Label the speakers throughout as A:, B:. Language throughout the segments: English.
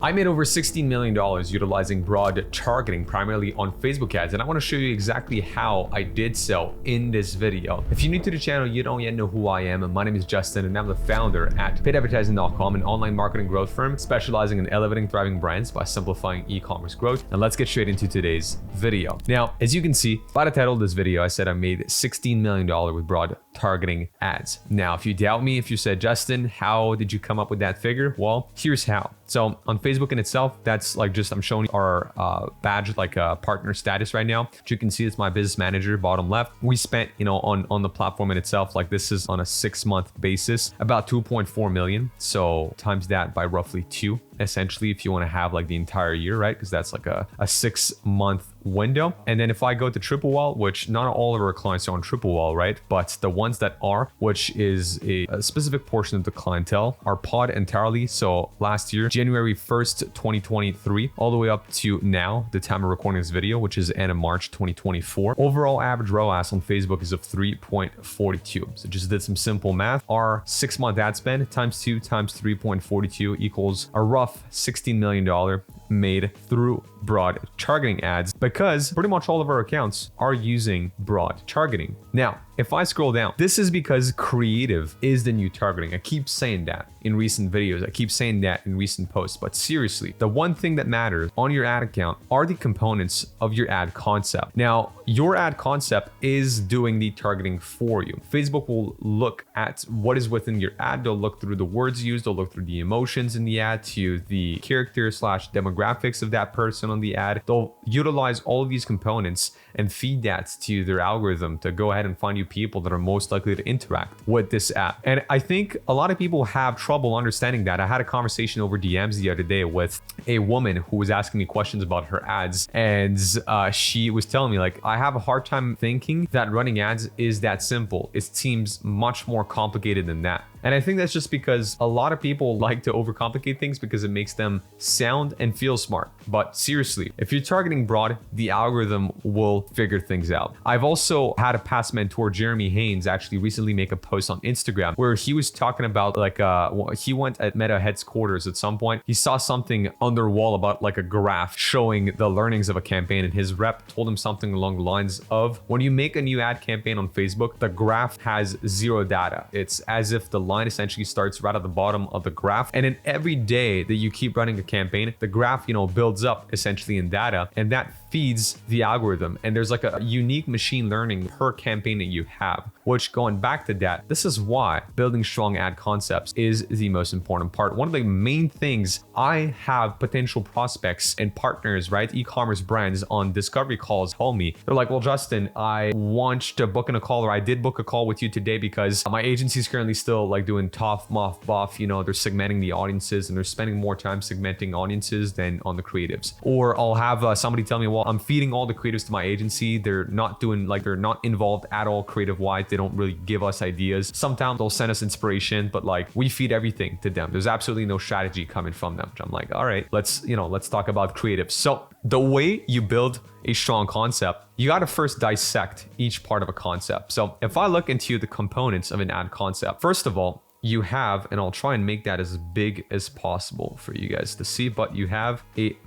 A: I made over $16 million utilizing broad targeting primarily on Facebook ads, and I want to show you exactly how I did so in this video. If you're new to the channel, you don't yet know who I am. My name is Justin, and I'm the founder at paidadvertising.com, an online marketing growth firm specializing in elevating thriving brands by simplifying e-commerce growth. And let's get straight into today's video. Now, as you can see by the title of this video, I said I made $16 million with broad targeting ads. Now, if you doubt me, if you said, Justin, how did you come up with that figure? Well, here's how. So on Facebook in itself, that's like just, I'm showing our badge, like a partner status right now. As you can see, it's my business manager, bottom left. We spent, on the platform in itself, like this is on a 6-month basis, about 2.4 million. So times that by roughly 2, essentially, if you want to have like the entire year, right? Because that's like a 6-month window. And then if I go to Triple Wall, which not all of our clients are on Triple Wall, right? But the ones that are, which is a specific portion of the clientele, are pod entirely. So last year, January 1st, 2023, all the way up to now, the time of recording this video, which is end of March 2024. Overall average ROAS on Facebook is of 3.42. So just did some simple math. Our 6-month ad spend times 2 times 3.42 equals a rough $16 million made through broad targeting ads, because pretty much all of our accounts are using broad targeting. Now, if I scroll down, this is because creative is the new targeting. I keep saying that in recent videos. I keep saying that in recent posts, but seriously, the one thing that matters on your ad account are the components of your ad concept. Now, your ad concept is doing the targeting for you. Facebook will look at what is within your ad. They'll look through the words used. They'll look through the emotions in the ad, to the character/demographics of that person on the ad. They'll utilize all of these components and feed that to their algorithm to go ahead and find you people that are most likely to interact with this app. And I think a lot of people have trouble understanding that. I had a conversation over DMs the other day with a woman who was asking me questions about her ads, and she was telling me, like, I have a hard time thinking that running ads is that simple. It seems much more complicated than that. And I think that's just because a lot of people like to overcomplicate things because it makes them sound and feel smart. But seriously, if you're targeting broad, the algorithm will figure things out. I've also had a past mentor, Jeremy Haynes, actually recently make a post on Instagram where he was talking about he went at Meta headquarters at some point. He saw something on their wall about like a graph showing the learnings of a campaign, and his rep told him something along the lines of, when you make a new ad campaign on Facebook, the graph has 0 data. It's as if the line essentially starts right at the bottom of the graph, and then every day that you keep running a campaign, the graph builds up essentially in data, and that feeds the algorithm. And there's like a unique machine learning per campaign that you have, which, going back to that, this is why building strong ad concepts is the most important part. One of the main things I have potential prospects and partners, right, e-commerce brands on discovery calls tell me, they're like, well, Justin, I want to book in a call, or I did book a call with you today because my agency is currently still like doing tough, moth, buff, they're segmenting the audiences and they're spending more time segmenting audiences than on the creatives. Or I'll have somebody tell me, well, I'm feeding all the creatives to my agency. They're not involved at all creative wise. They don't really give us ideas. Sometimes they'll send us inspiration, but like we feed everything to them. There's absolutely no strategy coming from them. I'm like, all right, let's talk about creative. So the way you build a strong concept, you got to first dissect each part of a concept. So if I look into the components of an ad concept, first of all, you have, and I'll try and make that as big as possible for you guys to see, but you have a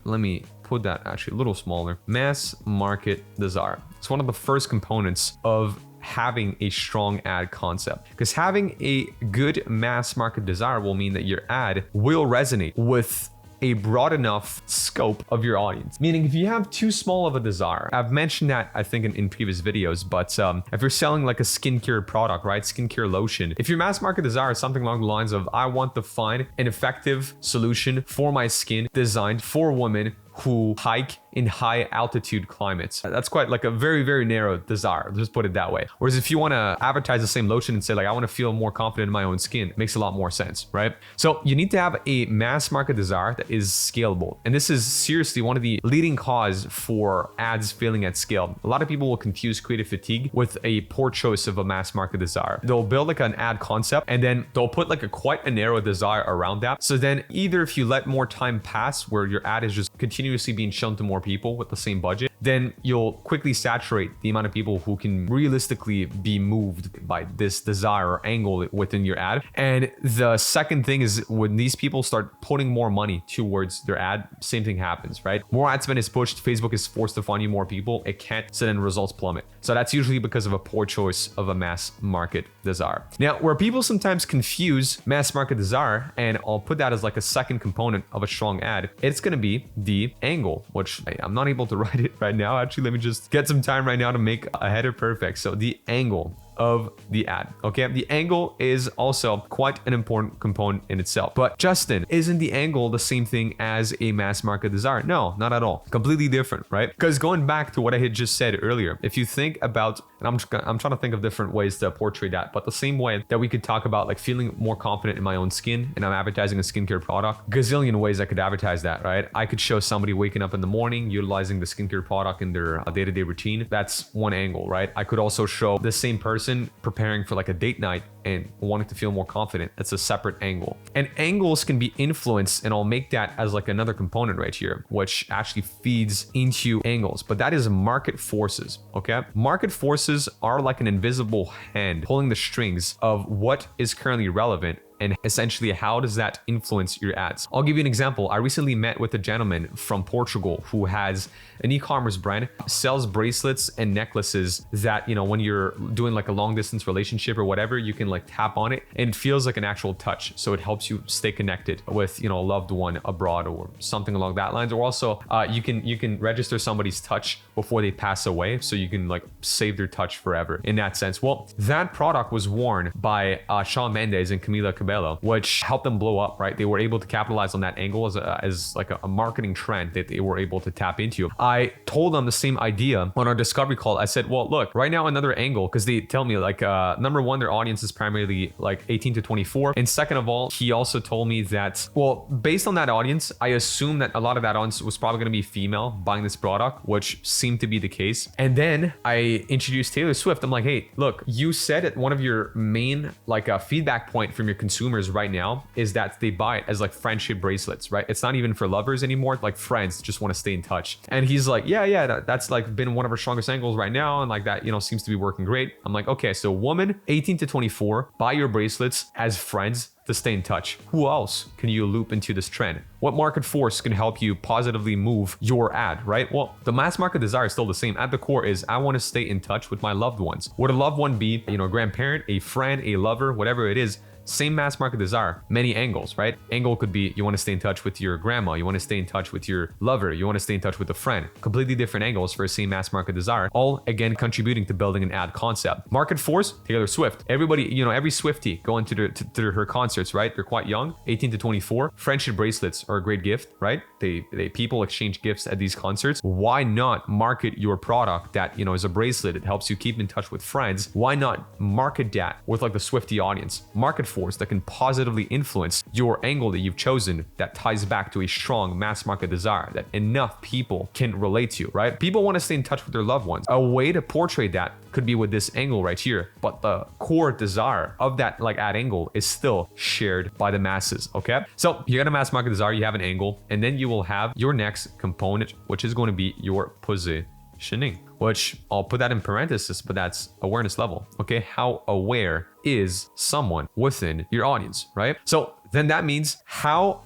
A: let me put that actually a little smaller, mass market desire. It's one of the first components of having a strong ad concept, because having a good mass market desire will mean that your ad will resonate with a broad enough scope of your audience. Meaning, if you have too small of a desire, I've mentioned that I think in previous videos, but if you're selling like a skincare product, right, skincare lotion, if your mass market desire is something along the lines of, I want to find an effective solution for my skin designed for women who hike in high altitude climates. That's quite like a very, very narrow desire. Let's just put it that way. Whereas if you want to advertise the same lotion and say, like, I want to feel more confident in my own skin, it makes a lot more sense, right? So you need to have a mass market desire that is scalable. And this is seriously one of the leading cause for ads failing at scale. A lot of people will confuse creative fatigue with a poor choice of a mass market desire. They'll build like an ad concept and then they'll put quite a narrow desire around that. So then either if you let more time pass where your ad is just continuing continuously being shown to more people with the same budget, then you'll quickly saturate the amount of people who can realistically be moved by this desire or angle within your ad. And the second thing is when these people start putting more money towards their ad, same thing happens, right? More ad spend is pushed, Facebook is forced to find you more people, it can't, so then results plummet. So that's usually because of a poor choice of a mass market desire. Now, where people sometimes confuse mass market desire, and I'll put that as like a second component of a strong ad, it's gonna be the angle, which I'm not able to write it right now. Actually, let me just get some time right now to make a header perfect. So the angle of the ad. Okay, the angle is also quite an important component in itself. But Justin, isn't the angle the same thing as a mass market desire? No, not at all. Completely different, right? Because going back to what I had just said earlier, if you think about, and I'm trying to think of different ways to portray that, but the same way that we could talk about like feeling more confident in my own skin and I'm advertising a skincare product, gazillion ways I could advertise that, right? I could show somebody waking up in the morning utilizing the skincare product in their day-to-day routine. That's one angle, right? I could also show the same person preparing for like a date night and wanting to feel more confident. That's a separate angle. And angles can be influenced, and I'll make that as like another component right here, which actually feeds into angles, but that is market forces, okay? Market forces are like an invisible hand pulling the strings of what is currently relevant and essentially how does that influence your ads. I'll give you an example. I recently met with a gentleman from Portugal who has an e-commerce brand, sells bracelets and necklaces that, you know, when you're doing like a long distance relationship or whatever, you can like tap on it and it feels like an actual touch. So it helps you stay connected with, you know, a loved one abroad or something along that lines. Or also you can register somebody's touch before they pass away. So you can like save their touch forever in that sense. Well, that product was worn by Shawn Mendes and Camila Cabello, which helped them blow up, right? They were able to capitalize on that angle as like a marketing trend that they were able to tap into. I told them the same idea on our discovery call. I said, well, look, right now another angle, because they tell me like, number one, their audience is primarily like 18 to 24. And second of all, he also told me that, well, based on that audience, I assume that a lot of that audience was probably going to be female buying this product, which seemed to be the case. And then I introduced Taylor Swift. I'm like, hey, look, you said it, one of your main like feedback point from your consumers right now is that they buy it as like friendship bracelets, right? It's not even for lovers anymore, like friends just want to stay in touch. And he's like, yeah, that's like been one of our strongest angles right now. And like that, you know, seems to be working great. I'm like, okay, so woman 18 to 24, buy your bracelets as friends to stay in touch. Who else can you loop into this trend? What market force can help you positively move your ad, right? Well, the mass market desire is still the same. At the core is I want to stay in touch with my loved ones. Would a loved one be, you know, a grandparent, a friend, a lover, whatever it is? Same mass market desire, many angles, right? Angle could be you want to stay in touch with your grandma, you want to stay in touch with your lover, you want to stay in touch with a friend. Completely different angles for a same mass market desire, all again contributing to building an ad concept. Market force, Taylor Swift. Everybody, you know, every Swiftie going to her concerts, right? They're quite young, 18 to 24. Friendship bracelets are a great gift, right? They people exchange gifts at these concerts. Why not market your product that, you know, is a bracelet? It helps you keep in touch with friends. Why not market that with like the Swiftie audience? Market force that can positively influence your angle that you've chosen that ties back to a strong mass market desire that enough people can relate to, right? People want to stay in touch with their loved ones. A way to portray that could be with this angle right here, but the core desire of that like ad angle is still shared by the masses, okay? So you got a mass market desire, you have an angle, and then you will have your next component, which is going to be your positioning, which I'll put that in parentheses, but that's awareness level, okay? How aware is someone within your audience, right? So then that means how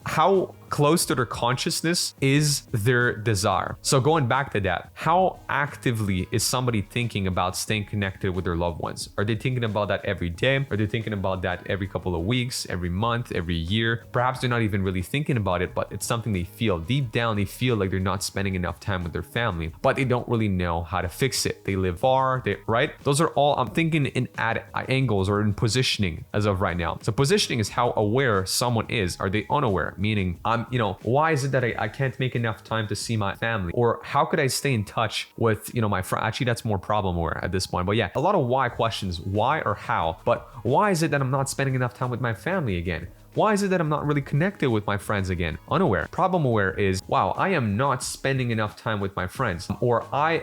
A: close to their consciousness is their desire. So going back to that, how actively is somebody thinking about staying connected with their loved ones? Are they thinking about that every day? Are they thinking about that every couple of weeks, every month, every year? Perhaps they're not even really thinking about it, but it's something they feel. Deep down, they feel like they're not spending enough time with their family, but they don't really know how to fix it. They live far, right? Those are all, I'm thinking in ad angles or in positioning as of right now. So positioning is how aware someone is. Are they unaware? Meaning, why is it that I can't make enough time to see my family? Or how could I stay in touch with, you know, my friend? Actually, that's more problem aware at this point. But yeah, a lot of why questions, why or how, but why is it that I'm not spending enough time with my family again? Why is it that I'm not really connected with my friends again? Unaware. Problem aware is, wow, I am not spending enough time with my friends, or I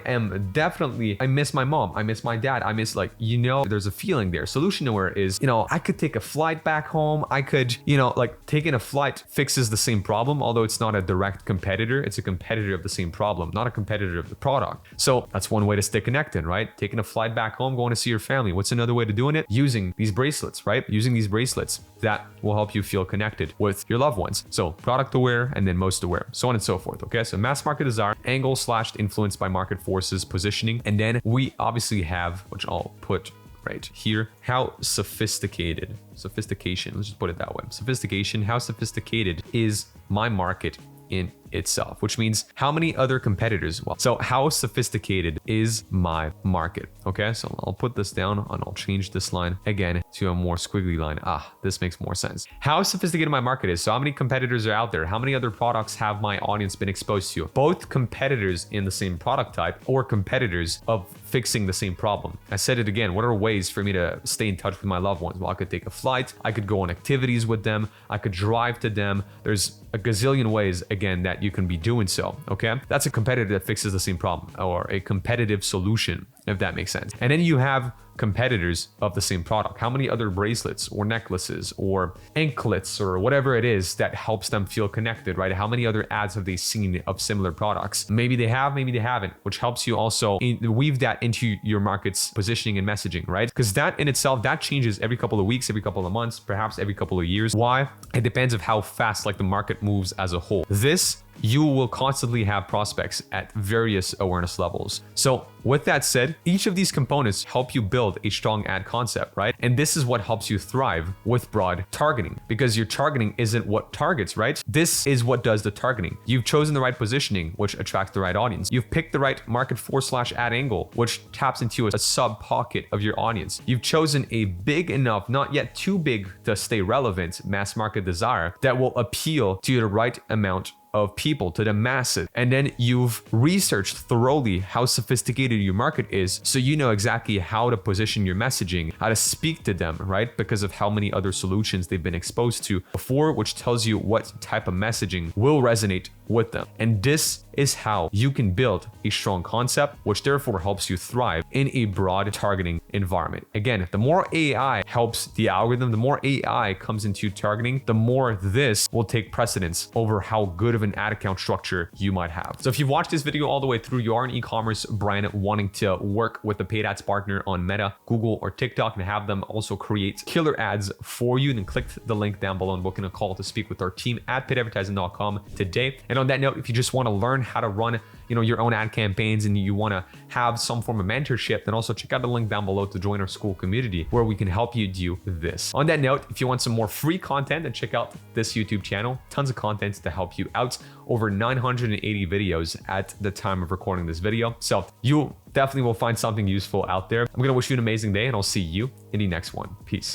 A: miss my mom, I miss my dad, I miss, like, there's a feeling there. Solution aware is, I could take a flight back home. I could, like, taking a flight fixes the same problem, although it's not a direct competitor. It's a competitor of the same problem, not a competitor of the product. So that's one way to stay connected, right? Taking a flight back home, going to see your family. What's another way to doing it? Using these bracelets, right? Using these bracelets that will help you feel connected with your loved ones. So product aware and then most aware, so on and so forth. Okay, so mass market desire, angle / influenced by market forces, positioning. And then we obviously have, which I'll put right here, how sophistication, let's just put it that way. Sophistication, how sophisticated is my market in itself, which means how many other competitors, so how sophisticated is my market? Okay, so I'll put this down and I'll change this line again to a more squiggly line. This makes more sense. How sophisticated my market is. So how many competitors are out there? How many other products have my audience been exposed to? Both competitors in the same product type or competitors of fixing the same problem. I said it again, what are ways for me to stay in touch with my loved ones? Well, I could take a flight, I could go on activities with them, I could drive to them. There's a gazillion ways, again, that you can be doing so, okay? That's a competitor that fixes the same problem, or a competitive solution, if that makes sense. And then you have competitors of the same product. How many other bracelets or necklaces or anklets or whatever it is that helps them feel connected, right? How many other ads have they seen of similar products? Maybe they have, maybe they haven't, which helps you also weave that into your market's positioning and messaging, right? Because that in itself, that changes every couple of weeks, every couple of months, perhaps every couple of years. Why? It depends of how fast, like, the market moves as a whole. You will constantly have prospects at various awareness levels. So with that said, each of these components help you build a strong ad concept, right? And this is what helps you thrive with broad targeting, because your targeting isn't what targets, right? This is what does the targeting. You've chosen the right positioning, which attracts the right audience. You've picked the right market force / ad angle, which taps into a sub pocket of your audience. You've chosen a big enough, not yet too big to stay relevant, mass market desire that will appeal to the right amount of people, to the masses. And then you've researched thoroughly how sophisticated your market is, so you know exactly how to position your messaging, how to speak to them, right? Because of how many other solutions they've been exposed to before, which tells you what type of messaging will resonate with them. And this is how you can build a strong concept, which therefore helps you thrive in a broad targeting environment. Again, the more AI helps the algorithm, the more AI comes into targeting, the more this will take precedence over how good of an ad account structure you might have. So if you've watched this video all the way through, you are an e-commerce brand wanting to work with a paid ads partner on Meta, Google, or TikTok and have them also create killer ads for you, then click the link down below and book in a call to speak with our team at paidadvertising.com today. And on that note, if you just want to learn how to run your own ad campaigns and you want to have some form of mentorship, then also check out the link down below to join our school community where we can help you do this. On that note, if you want some more free content, then check out this YouTube channel. Tons of content to help you out. Over 980 videos at the time of recording this video. So you definitely will find something useful out there. I'm going to wish you an amazing day and I'll see you in the next one. Peace.